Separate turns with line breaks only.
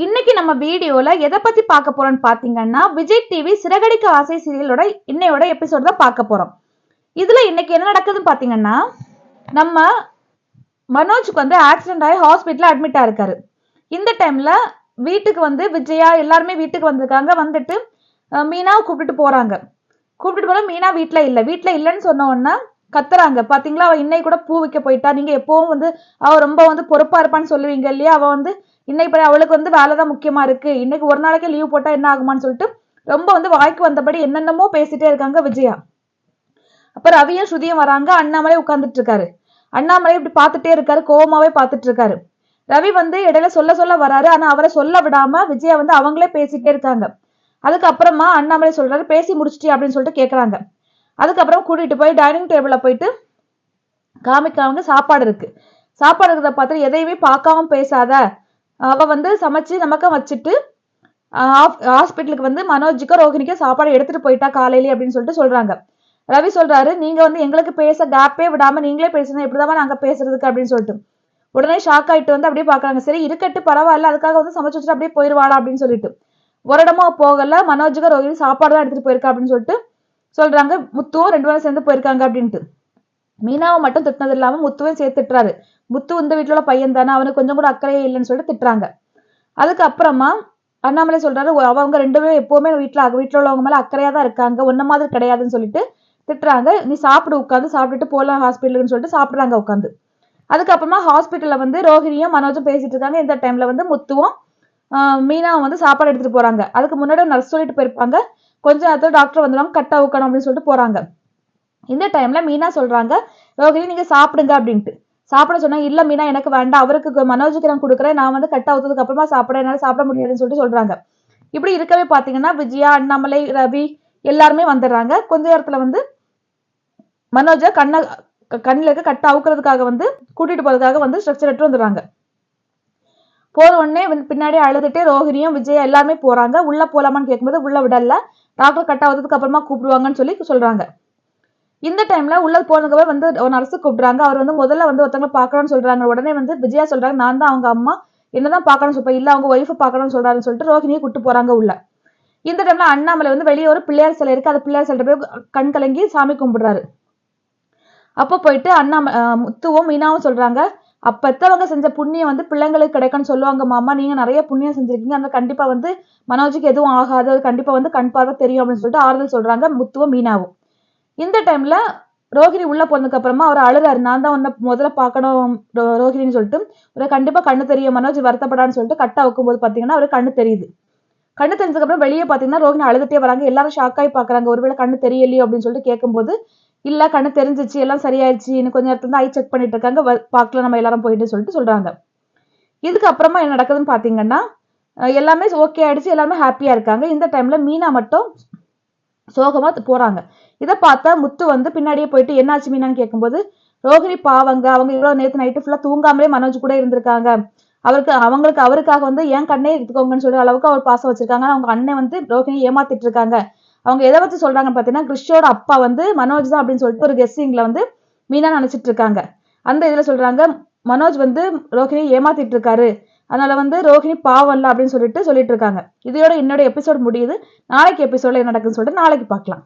இன்னைக்கு நம்ம வீடியோல எதை பத்தி பார்க்க போறோம்னு பாத்தீங்கன்னா, விஜய் டிவி சிறகடிக்க ஆசை சீரியலோட இன்னையோட எபிசோட் தான் பார்க்க போறோம். இதுல இன்னைக்கு என்ன நடக்குதுன்னு பாத்தீங்கன்னா, நம்ம மனோஜுக்கு வந்து ஆக்சிடென்ட் ஆகி ஹாஸ்பிட்டல்ல அட்மிட் ஆயிருக்காரு. இந்த டைம்ல வீட்டுக்கு வந்து விஜயா எல்லாருமே வீட்டுக்கு வந்திருக்காங்க. வந்துட்டு மீனாவை கூப்பிட்டு போறாங்க. கூப்பிட்டு போனா மீனா வீட்டுல இல்ல. வீட்டுல இல்லன்னு சொன்ன உடனே கத்துறாங்க. பாத்தீங்களா, அவ இன்னைக்கு கூட பூ வைக்க போயிட்டா. நீங்க எப்பவும் வந்து அவ ரொம்ப வந்து பொறுப்பா இருப்பான்னு சொல்லுவீங்க இல்லையா? அவ வந்து இன்னைக்கு அவளுக்கு வந்து வேலைதான் முக்கியமா இருக்கு. இன்னைக்கு ஒரு நாளைக்கே லீவ் போட்டா என்ன ஆகுமான்னு சொல்லிட்டு ரொம்ப வந்து வாய்க்கு வந்தபடி என்னென்னமோ பேசிட்டே இருக்காங்க விஜயா. அப்ப ரவியும் ஸ்ருதியும் வராங்க. அண்ணாமலை உட்கார்ந்துட்டு இருக்காரு. அண்ணாமலை இப்படி பார்த்துட்டே இருக்காரு. கோவமாவே பார்த்துட்டு இருக்காரு. ரவி வந்து இடையில சொல்ல வராரு. ஆனா அவரை சொல்ல விடாம விஜயா வந்து அவங்களே பேசிட்டே இருக்காங்க. அதுக்கப்புறமா அண்ணாமலை சொல்றாரு, பேசி முடிச்சிட்டியா அப்படின்னு சொல்லிட்டு கேக்குறாங்க. அதுக்கப்புறம் கூட்டிட்டு போய் டைனிங் டேபிள்ல போயிட்டு காமிக்காம சாப்பாடு இருக்கு. சாப்பாடு இருக்கிறத பார்த்துட்டு எதையுமே பார்க்காம பேசாத, அவ வந்து சமைச்சு நமக்கு வச்சுட்டு ஹாஸ்பிட்டலுக்கு வந்து மனோஜுக்கு ரோஹிணிக்கு சாப்பாடு எடுத்துட்டு போயிட்டா காலையிலே அப்படின்னு சொல்லிட்டு சொல்றாங்க. ரவி சொல்றாரு, நீங்க வந்து எங்களுக்கு பேச கேப்பே விடாம நீங்களே பேசுங்க, எப்படிதான் நாங்க பேசுறதுக்கு அப்படின்னு சொல்லிட்டு உடனே ஷாக் ஆயிட்டு வந்து அப்படியே பாக்குறாங்க. சரி இருக்கட்டு பரவாயில்ல, அதுக்காக வந்து சமைச்சு வச்சுட்டு அப்படியே போயிருவாளா அப்படின்னு சொல்லிட்டு ஒரு இடமா போகல. மனோஜுக்கு ரோஹிணி சாப்பாடு தான் எடுத்துட்டு போயிருக்கா அப்படின்னு சொல்லிட்டு சொல்றாங்க. முத்துவும் 2 பேரும் சேர்ந்து போயிருக்காங்க அப்படின்ட்டு. மீனாவை மட்டும் திட்டினது இல்லாம முத்துவையும் சேர்த்து திட்டுறாரு. முத்து இந்த வீட்டுல உள்ள பையன் தானே, அவனுக்கு கொஞ்சம் கூட அக்கறையே இல்லைன்னு சொல்லிட்டு திட்டுறாங்க. அதுக்கப்புறமா அண்ணாமலை சொல்றாரு, அவங்க 2 பேரும் எப்பவுமே வீட்டுல உள்ளவங்க மேல அக்கறையா தான் இருக்காங்க, ஒன்ன மாதிரி கிடையாதுன்னு சொல்லிட்டு திட்டுறாங்க. நீ சாப்பிடு, உட்காந்து சாப்பிட்டுட்டு போலாம் ஹாஸ்பிட்டலுன்னு சொல்லிட்டு சாப்பிடுறாங்க உட்காந்து. அதுக்கப்புறமா ஹாஸ்பிட்டல்ல வந்து ரோஹிணியும் மனோஜும் பேசிட்டு இருக்காங்க. இந்த டைம்ல வந்து முத்துவும் மீனாவும் வந்து சாப்பாடு எடுத்துட்டு போறாங்க. அதுக்கு முன்னாடி நர்ஸ் சொல்லிட்டு போயிருப்பாங்க, கொஞ்ச நேரத்துல டாக்டர் வந்துடுவாங்க, கட்டா ஊக்கணும் அப்படின்னு சொல்லிட்டு போறாங்க. இந்த டைம்ல மீனா சொல்றாங்க, ரோஹிணி நீங்க சாப்பிடுங்க அப்படின்ட்டு. சாப்பிட சொன்னா, இல்ல மீனா எனக்கு வேண்டாம், அவருக்கு மனோஜுக்கு நான் கொடுக்குறேன், நான் வந்து கட்டா ஊத்துறதுக்கு அப்புறமா சாப்பிட என்னால சாப்பிட முடியாதுன்னு சொல்லிட்டு சொல்றாங்க. இப்படி இருக்கவே பாத்தீங்கன்னா விஜயா, அண்ணாமலை, ரவி எல்லாருமே வந்துடுறாங்க. கொஞ்ச நேரத்துல வந்து மனோஜ கண்ணுல இருக்க கட்டை அவுக்கிறதுக்காக வந்து கூட்டிட்டு போறதுக்காக வந்து ஸ்ட்ரக்சர் எடுத்து வந்துடுறாங்க. போற உடனே பின்னாடி அழுதுட்டு ரோஹிணியும் விஜயா எல்லாருமே போறாங்க. உள்ள போலாமான்னு கேட்கும்போது உள்ள விடல, டாக்டர் கட் ஆகுறதுக்கு அப்புறமா கூப்பிடுவாங்கன்னு சொல்லி சொல்றாங்க. இந்த டைம்ல உள்ள போனதுக்கு வந்து ஒரு நர்ஸ் கூப்பிடுறாங்க. அவர் வந்து முதல்ல வந்து ஒருத்தவங்க பாக்கணும்னு சொல்றாங்க. உடனே வந்து விஜயா சொல்றாங்க, நான் தான் அவங்க அம்மா, என்னதான் பாக்கணும்னு சொல்றேன், இல்ல அவங்க ஒய்ஃப் பாக்கணும்னு சொல்றாருன்னு சொல்லிட்டு ரோஹிணியை கூட்டு போறாங்க உள்ள. இந்த டைம்ல அண்ணாமலை வந்து வெளியே ஒரு பிள்ளையார் சிலை இருக்கு, அந்த பிள்ளையார் சிலை போய் கண் கலங்கி சாமி கும்பிடுறாரு. அப்ப போயிட்டு முத்துவும் மீனாவும் சொல்றாங்க, பெத்தவங்க செஞ்ச புண்ணியம் வந்து பிள்ளைங்களுக்கு கிடைக்கும்னு சொல்லுவாங்க மாமா, நீங்க நிறைய புண்ணியம் செஞ்சிருக்கீங்க, அந்த கண்டிப்பா வந்து மனோஜுக்கு எதுவும் ஆகாது, கண்டிப்பா வந்து கண் பார்வை தெரியும் அப்படின்னு சொல்லிட்டு ஆறுதல் சொல்றாங்க முத்துவும் மீனாவும். இந்த டைம்ல ரோஹிணி உள்ள போனதுக்கு அப்புறமா அவர் அழுறாரு, நான் தான் உன்னை முதல்ல பாக்கணும் ரோஹிணின்னு சொல்லிட்டு, ஒரு கண்டிப்பா கண்ணு தெரியும் மனோஜ் வருத்தப்படான்னு சொல்லிட்டு கட்டா வைக்கும் போது பாத்தீங்கன்னா அவரு கண்ணு தெரியுது. கண்ணு தெரிஞ்சதுக்கு அப்புறம் வெளியே பாத்தீங்கன்னா ரோஹிணி அழுதுட்டே வராங்க. எல்லாரும் ஷாக் ஆகி பாக்குறாங்க, ஒருவேளை கண்ணு தெரியலையோ அப்படின்னு சொல்லிட்டு கேட்கும்போது, இல்ல கண்ணு தெரிஞ்சிச்சு, எல்லாம் சரியாயிடுச்சு, இன்னும் கொஞ்ச நேரத்துல ஐ செக் பண்ணிட்டு இருக்காங்க, பாக்கல நம்ம எல்லாரும் போயிட்டு சொல்லிட்டு சொல்றாங்க. இதுக்கு அப்புறமா என்ன நடக்குதுன்னு பாத்தீங்கன்னா எல்லாமே ஓகே ஆயிடுச்சு, எல்லாமே ஹாப்பியா இருக்காங்க. இந்த டைம்ல மீனா மட்டும் சோகமா போறாங்க. இதை பார்த்தா முத்து வந்து பின்னாடியே போயிட்டு என்னாச்சு மீனான்னு கேட்கும்போது, ரோஹிணி பாவங்க, அவங்க இவ்வளவு நேற்று நைட்டு ஃபுல்லா தூங்காமலே மனோஜ் கூட இருந்திருக்காங்க, அவருக்காக வந்து என் கண்ணே எடுத்துக்கோங்கன்னு சொல்ற அளவுக்கு அவர் பாசம் வச்சிருக்காங்க. அவங்க அண்ணன் வந்து ரோஹிணி ஏமாத்திட்டு இருக்காங்க. அவங்க எதை வச்சு சொல்றாங்கன்னு பாத்தீங்கன்னா, கிறிஷோட அப்பா வந்து மனோஜ் தான் அப்படின்னு சொல்லிட்டு ஒரு கெஸ்ஸிங்ல வந்து மீனா நினைச்சிட்டு இருக்காங்க. அந்த இதுல சொல்றாங்க, மனோஜ் வந்து ரோஹிணி ஏமாத்திட்டு இருக்காரு, அதனால வந்து ரோஹிணி பாவம் இல்ல அப்படின்னு சொல்லிட்டு இருக்காங்க. இதோட என்னோட எபிசோட் முடியுது. நாளைக்கு எபிசோட்ல என்ன நடக்குன்னு சொல்லிட்டு நாளைக்கு பார்க்கலாம்.